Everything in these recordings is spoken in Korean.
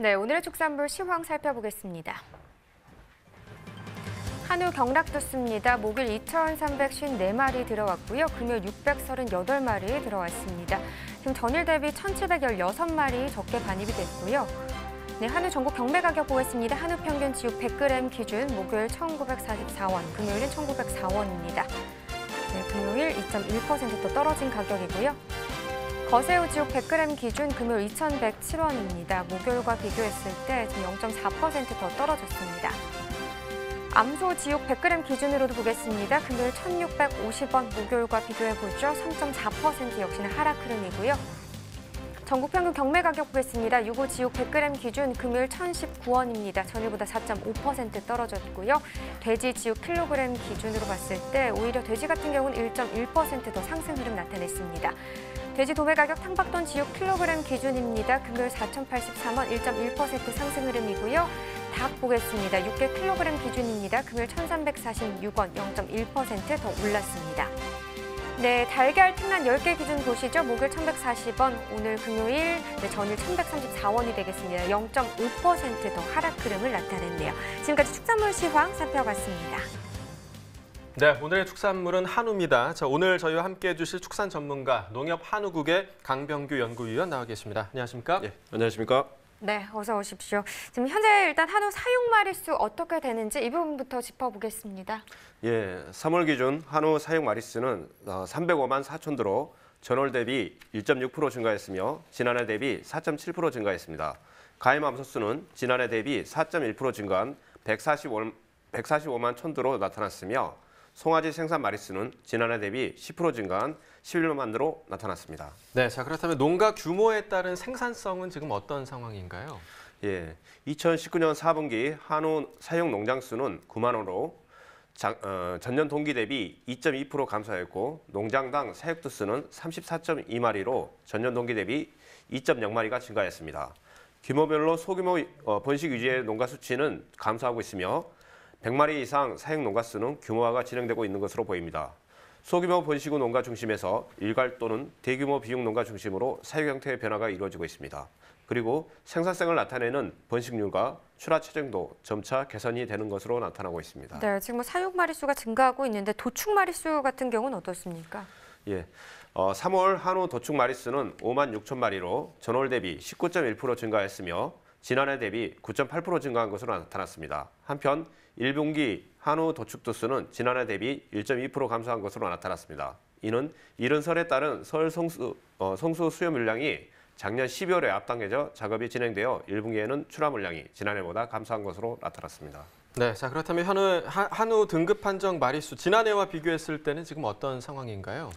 네, 오늘의 축산물 시황 살펴보겠습니다. 한우 경락도수입니다. 목요일 2,354마리 들어왔고요. 금요일 638마리 들어왔습니다. 지금 전일 대비 1,716마리 적게 반입이 됐고요. 네, 한우 전국 경매 가격 보겠습니다. 한우 평균 지육 100g 기준 목요일 1,944원, 금요일은 1,904원입니다. 네, 금요일 2.1% 더 떨어진 가격이고요. 거새우 지육 100g 기준 금요일 2,107원입니다. 목요일과 비교했을 때 지금 0.4% 더 떨어졌습니다. 암소 지육 100g 기준으로도 보겠습니다. 금요일 1,650원, 목요일과 비교해보죠. 3.4% 역시나 하락 흐름이고요. 전국 평균 경매 가격 보겠습니다. 유고 지육 100g 기준 금요일 1,019원입니다. 전일보다 4.5% 떨어졌고요. 돼지 지육 킬로그램 기준으로 봤을 때 오히려 돼지 같은 경우는 1.1% 더 상승 흐름 나타냈습니다. 돼지 도매 가격 탕박돈 지육 킬로그램 기준입니다. 금요일 4,083원, 1.1% 상승 흐름이고요. 닭 보겠습니다. 육개 킬로그램 기준입니다. 금요일 1,346원, 0.1% 더 올랐습니다. 네, 달걀 특란 10개 기준 보시죠. 목요일 1,140원, 오늘 금요일 전일 1,134원이 되겠습니다. 0.5% 더 하락 흐름을 나타냈네요. 지금까지 축산물 시황 살펴봤습니다. 네, 오늘의 축산물은 한우입니다. 자, 오늘 저희와 함께해 주실 축산 전문가 농협한우국의 강병규 연구위원 나와 계십니다. 안녕하십니까? 예, 안녕하십니까? 네, 어서 오십시오. 지금 현재 일단 한우 사육 마리수 어떻게 되는지 이 부분부터 짚어보겠습니다. 예, 3월 기준 한우 사육 마리수는 305만 4천 도로 전월 대비 1.6% 증가했으며 지난해 대비 4.7% 증가했습니다. 가임 암소수는 지난해 대비 4.1% 증가한 145만 1,000도로 나타났으며 송아지 생산 마리수는 지난해 대비 10% 증가한 11만 도로 나타났습니다. 네, 자 그렇다면 농가 규모에 따른 생산성은 지금 어떤 상황인가요? 예, 2019년 4분기 한우 사육 농장 수는 9만 호로 전년 동기 대비 2.2% 감소했고 농장당 사육 두수는 34.2마리로 전년 동기 대비 2.0마리가 증가했습니다. 규모별로 소규모 번식 위주의 농가 수치는 감소하고 있으며 100마리 이상 사육 농가 수는 규모화가 진행되고 있는 것으로 보입니다. 소규모 번식 후 농가 중심에서 일괄 또는 대규모 비육 농가 중심으로 사육 형태의 변화가 이루어지고 있습니다. 그리고 생산성을 나타내는 번식률과 출하 체정도 점차 개선이 되는 것으로 나타나고 있습니다. 네, 지금 사육 마리수가 증가하고 있는데 도축 마리수 같은 경우는 어떻습니까? 예, 3월 한우 도축 마리수는 5만 6천 마리로 전월 대비 19.1% 증가했으며 지난해 대비 9.8% 증가한 것으로 나타났습니다. 한편 1분기 한우 도축 두수는 지난해 대비 1.2% 감소한 것으로 나타났습니다. 이는 이른 설에 따른 설 성수 수요 물량이 작년 12월에 앞당겨져 작업이 진행되어 1분기에는 출하 물량이 지난해보다 감소한 것으로 나타났습니다. 네, 자 그렇다면 한우 등급 판정 마리수 지난해와 비교했을 때는 지금 어떤 상황인가요?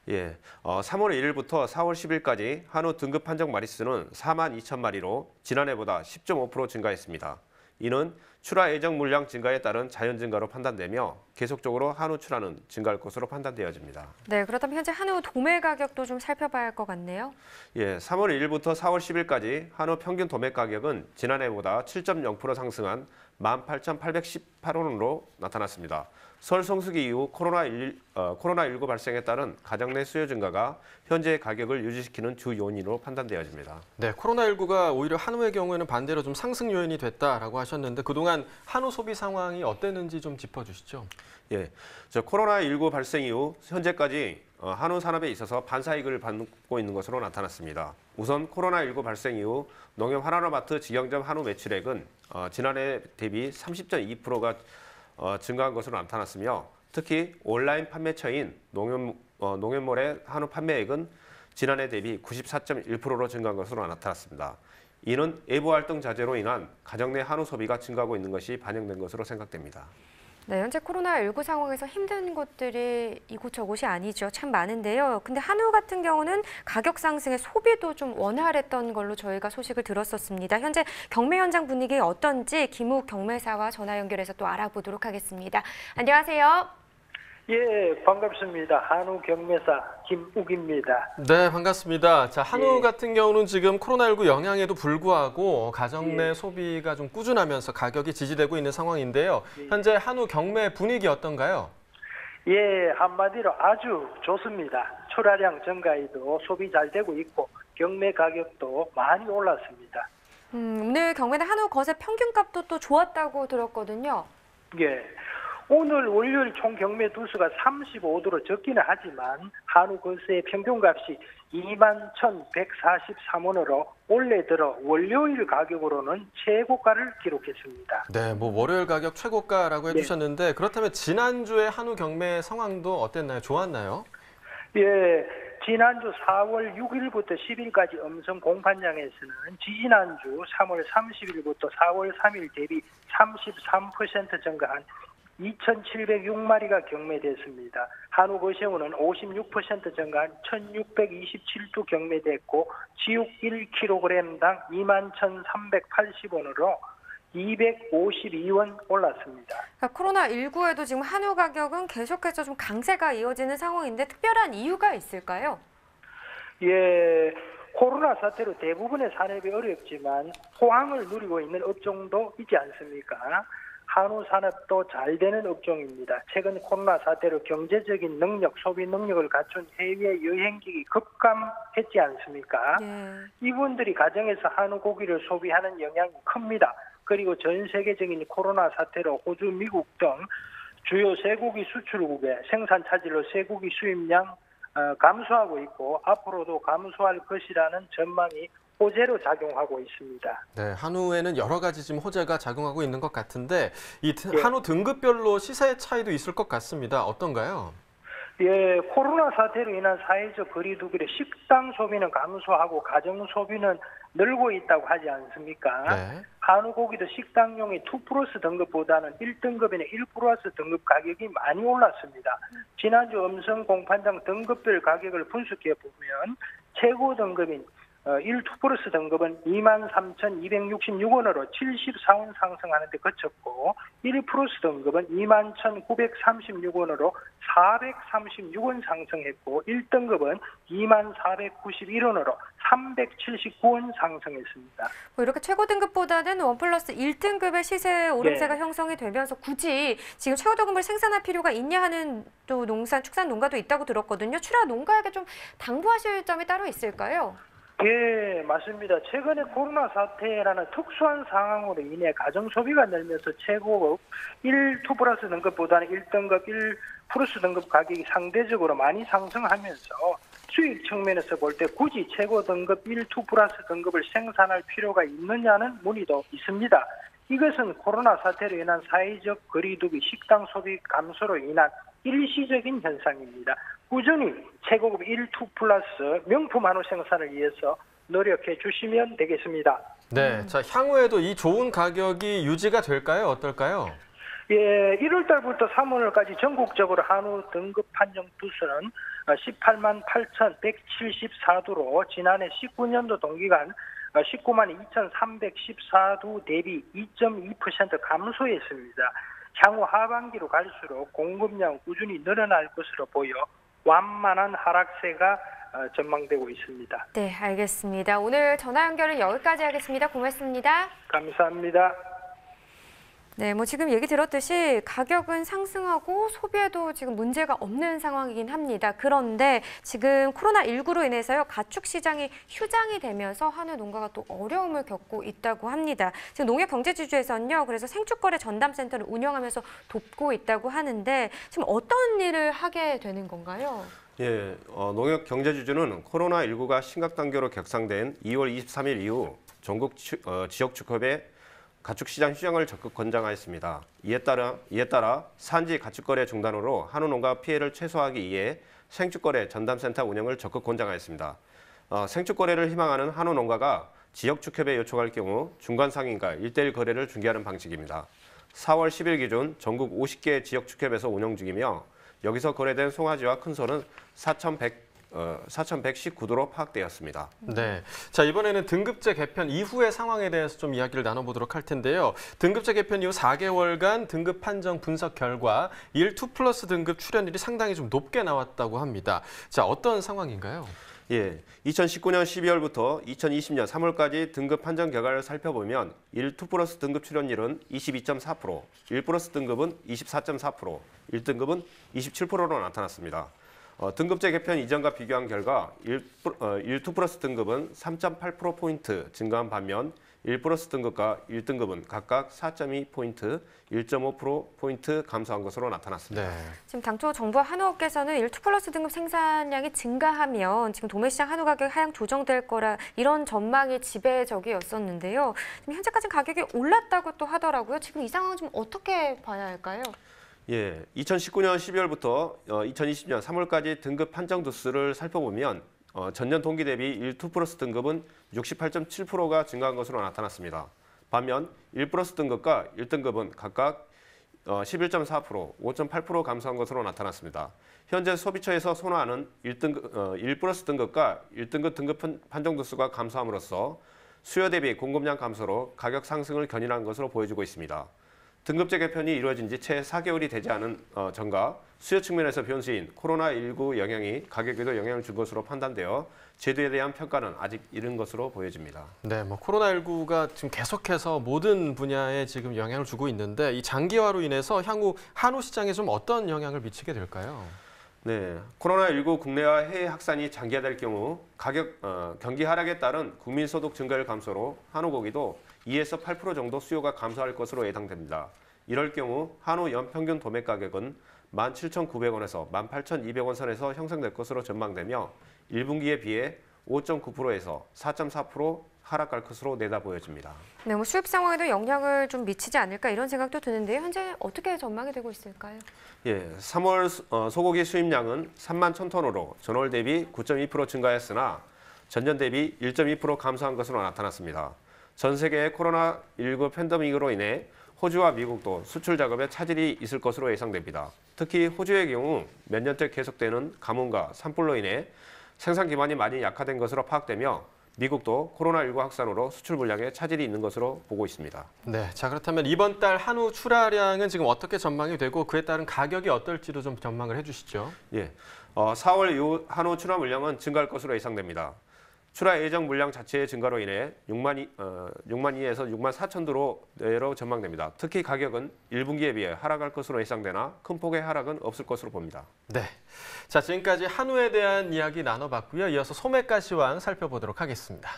예, 3월 1일부터 4월 10일까지 한우 등급 판정 마리수는 4만 2천 마리로 지난해보다 10.5% 증가했습니다. 이는 출하 예정 물량 증가에 따른 자연 증가로 판단되며 계속적으로 한우 출하는 증가할 것으로 판단되어집니다. 네, 그렇다면 현재 한우 도매 가격도 좀 살펴봐야 할 것 같네요. 예, 3월 1일부터 4월 10일까지 한우 평균 도매 가격은 지난해보다 7.0% 상승한 18,818원으로 나타났습니다. 설 성수기 이후 코로나19 발생에 따른 가정 내 수요 증가가 현재의 가격을 유지시키는 주 요인으로 판단되어집니다. 네, 코로나19가 오히려 한우의 경우에는 반대로 좀 상승 요인이 됐다라고 하셨는데 그동안 한우 소비 상황이 어땠는지 좀 짚어주시죠. 예, 코로나19 발생 이후 현재까지 한우 산업에 있어서 반사이익을 받고 있는 것으로 나타났습니다. 우선 코로나19 발생 이후 농협 하나로마트 직영점 한우 매출액은 지난해 대비 30.2%가 증가한 것으로 나타났으며 특히 온라인 판매처인 농협몰의 한우 판매액은 지난해 대비 94.1%로 증가한 것으로 나타났습니다. 이는 외부 활동 자제로 인한 가정 내 한우 소비가 증가하고 있는 것이 반영된 것으로 생각됩니다. 네, 현재 코로나19 상황에서 힘든 곳들이 이곳저곳이 아니죠. 참 많은데요. 근데 한우 같은 경우는 가격 상승에 소비도 좀 원활했던 걸로 저희가 소식을 들었었습니다. 현재 경매 현장 분위기 어떤지 김욱 경매사와 전화 연결해서 또 알아보도록 하겠습니다. 안녕하세요. 예, 반갑습니다. 한우 경매사 김욱입니다. 네, 반갑습니다. 자, 한우 같은 경우는 지금 코로나19 영향에도 불구하고 가정 내 소비가 좀 꾸준하면서 가격이 지지되고 있는 상황인데요. 현재 한우 경매 분위기 어떤가요? 예, 한마디로 아주 좋습니다. 출하량 증가에도 소비 잘 되고 있고 경매 가격도 많이 올랐습니다. 오늘 경매는 한우 거세 평균값도 또 좋았다고 들었거든요. 예. 오늘 월요일 총 경매 두수가 35도로 적기는 하지만 한우 거세의 평균값이 21,143원으로 올해 들어 월요일 가격으로는 최고가를 기록했습니다. 네, 뭐 월요일 가격 최고가라고 해주셨는데 그렇다면 지난주에 한우 경매 상황도 어땠나요? 좋았나요? 예, 지난주 4월 6일부터 10일까지 음성 공판장에서는 지지난주 3월 30일부터 4월 3일 대비 33% 증가한 2,706마리가 경매됐습니다. 한우 거세우는 56% 증가한 1,627두 경매됐고 지육 1kg당 21,380원으로 252원 올랐습니다. 그러니까 코로나19에도 지금 한우 가격은 계속해서 좀 강세가 이어지는 상황인데 특별한 이유가 있을까요? 예, 코로나 사태로 대부분의 산업이 어렵지만 호황을 누리고 있는 업종도 있지 않습니까? 한우 산업도 잘 되는 업종입니다. 최근 코로나 사태로 경제적인 능력, 소비 능력을 갖춘 해외 여행객이 급감했지 않습니까? 이분들이 가정에서 한우 고기를 소비하는 영향이 큽니다. 그리고 전 세계적인 코로나 사태로 호주, 미국 등 주요 쇠고기 수출국의 생산 차질로 쇠고기 수입량 감소하고 있고 앞으로도 감소할 것이라는 전망이 호재로 작용하고 있습니다. 네, 한우에는 여러 가지 지금 호재가 작용하고 있는 것 같은데 이 한우 등급별로 시세 차이도 있을 것 같습니다. 어떤가요? 예, 코로나 사태로 인한 사회적 거리두기로 식당 소비는 감소하고 가정 소비는 늘고 있다고 하지 않습니까? 네. 한우 고기도 식당용의 2플러스 등급보다는 1등급이나 1플러스 등급 가격이 많이 올랐습니다. 지난주 음성 공판장 등급별 가격을 분석해 보면 최고 등급인 1, 2플러스 등급은 23,266원으로 74원 상승하는 데 그쳤고 1 플러스 등급은 21,936원으로 436원 상승했고 1등급은 2491원으로 379원 상승했습니다. 뭐 이렇게 최고 등급보다는 원 플러스 1등급의 시세 오름세가 형성이 되면서 굳이 지금 최고 등급을 생산할 필요가 있냐 하는 또 축산 농가도 있다고 들었거든요. 출하 농가에게 좀 당부하실 점이 따로 있을까요? 예, 맞습니다. 최근에 코로나 사태라는 특수한 상황으로 인해 가정 소비가 늘면서 최고급 1, 2 플러스 등급보다는 1등급, 1 플러스 등급 가격이 상대적으로 많이 상승하면서 수익 측면에서 볼 때 굳이 최고 등급 1, 2 플러스 등급을 생산할 필요가 있느냐는 문의도 있습니다. 이것은 코로나 사태로 인한 사회적 거리두기, 식당 소비 감소로 인한 일시적인 현상입니다. 꾸준히 최고급 1, 2 플러스 명품 한우 생산을 위해서 노력해 주시면 되겠습니다. 네, 자 향후에도 이 좋은 가격이 유지가 될까요? 어떨까요? 예, 1월 달부터 3월까지 전국적으로 한우 등급 판정 두수는 18만 8,174두로 지난해 19년도 동기간 19만 2,314두 대비 2.2% 감소했습니다. 향후 하반기로 갈수록 공급량 꾸준히 늘어날 것으로 보여 완만한 하락세가 전망되고 있습니다. 네, 알겠습니다. 오늘 전화 연결은 여기까지 하겠습니다. 고맙습니다. 감사합니다. 네, 뭐 지금 얘기 들었듯이 가격은 상승하고 소비에도 지금 문제가 없는 상황이긴 합니다. 그런데 지금 코로나19로 인해서요, 가축 시장이 휴장이 되면서 한우 농가가 또 어려움을 겪고 있다고 합니다. 지금 농협경제지주에서는요, 그래서 생축거래 전담센터를 운영하면서 돕고 있다고 하는데 지금 어떤 일을 하게 되는 건가요? 예, 농협경제지주는 코로나19가 심각 단계로 격상된 2월 23일 이후 전국 지역 축협의 가축시장 휴장을 적극 권장하였습니다. 이에 따라 산지 가축거래 중단으로 한우 농가 피해를 최소화하기 위해 생축거래 전담센터 운영을 적극 권장하였습니다. 생축거래를 희망하는 한우 농가가 지역 축협에 요청할 경우 중간 상인과 1:1 거래를 중개하는 방식입니다. 4월 10일 기준 전국 50개 지역 축협에서 운영 중이며 여기서 거래된 송아지와 큰 소는 4,119도로 파악되었습니다. 네, 자 이번에는 등급제 개편 이후의 상황에 대해서 좀 이야기를 나눠보도록 할 텐데요. 등급제 개편 이후 4개월간 등급 판정 분석 결과 1, 2 플러스 등급 출연율이 상당히 좀 높게 나왔다고 합니다. 자, 어떤 상황인가요? 예, 2019년 12월부터 2020년 3월까지 등급 판정 결과를 살펴보면 1, 2 플러스 등급 출연율은 22.4%, 1 플러스 등급은 24.4%, 1등급은 27%로 나타났습니다. 등급제 개편 이전과 비교한 결과 1, 2 플러스 등급은 3.8%포인트 증가한 반면 1플러스 등급과 1등급은 각각 4.2포인트, 1.5%포인트 감소한 것으로 나타났습니다. 네. 지금 당초 정부 한우업계에서는 1-2플러스 등급 생산량이 증가하면 지금 도매시장 한우 가격 하향 조정될 거라 이런 전망이 지배적이었었는데요. 지금 현재까지 가격이 올랐다고 또 하더라고요. 지금 이 상황은 좀 어떻게 봐야 할까요? 예, 2019년 12월부터 2020년 3월까지 등급 판정 두수를 살펴보면 전년 동기 대비 1-2플러스 등급은 68.7%가 증가한 것으로 나타났습니다. 반면 1플러스 등급과 1등급은 각각 11.4%, 5.8% 감소한 것으로 나타났습니다. 현재 소비처에서 선호하는 1플러스 등급과 1등급 등급 판정 두수가 감소함으로써 수요 대비 공급량 감소로 가격 상승을 견인한 것으로 보여지고 있습니다. 등급제 개편이 이루어진 지 채 4개월이 되지 않은 전과 수요 측면에서 변수인 코로나19 영향이 가격에도 영향을 준 것으로 판단되어 제도에 대한 평가는 아직 이른 것으로 보여집니다. 네, 코로나19가 지금 계속해서 모든 분야에 지금 영향을 주고 있는데 이 장기화로 인해서 향후 한우 시장에 좀 어떤 영향을 미치게 될까요? 네, 코로나19 국내와 해외 확산이 장기화될 경우 경기 하락에 따른 국민소득 증가율 감소로 한우 고기도 2에서 8% 정도 수요가 감소할 것으로 예상됩니다. 이럴 경우 한우 연평균 도매 가격은 17,900원에서 18,200원 선에서 형성될 것으로 전망되며 1분기에 비해 5.9%에서 4.4% 하락할 것으로 내다 보여집니다. 네, 수입 상황에도 영향을 좀 미치지 않을까 이런 생각도 드는데요. 현재 어떻게 전망이 되고 있을까요? 예, 3월 소고기 수입량은 3만 1,000톤으로 전월 대비 9.2% 증가했으나 전년 대비 1.2% 감소한 것으로 나타났습니다. 전 세계의 코로나19 팬데믹으로 인해 호주와 미국도 수출 작업에 차질이 있을 것으로 예상됩니다. 특히 호주의 경우 몇 년째 계속되는 가뭄과 산불로 인해 생산 기반이 많이 약화된 것으로 파악되며 미국도 코로나19 확산으로 수출 물량에 차질이 있는 것으로 보고 있습니다. 네, 자 그렇다면 이번 달 한우 출하량은 지금 어떻게 전망이 되고 그에 따른 가격이 어떨지도 좀 전망을 해주시죠. 예, 4월 이후 한우 출하 물량은 증가할 것으로 예상됩니다. 출하 예정 물량 자체의 증가로 인해 6만 2에서 6만 4천 도로 내로 전망됩니다. 특히 가격은 1분기에 비해 하락할 것으로 예상되나 큰 폭의 하락은 없을 것으로 봅니다. 네, 자 지금까지 한우에 대한 이야기 나눠봤고요. 이어서 소매가시황 살펴보도록 하겠습니다.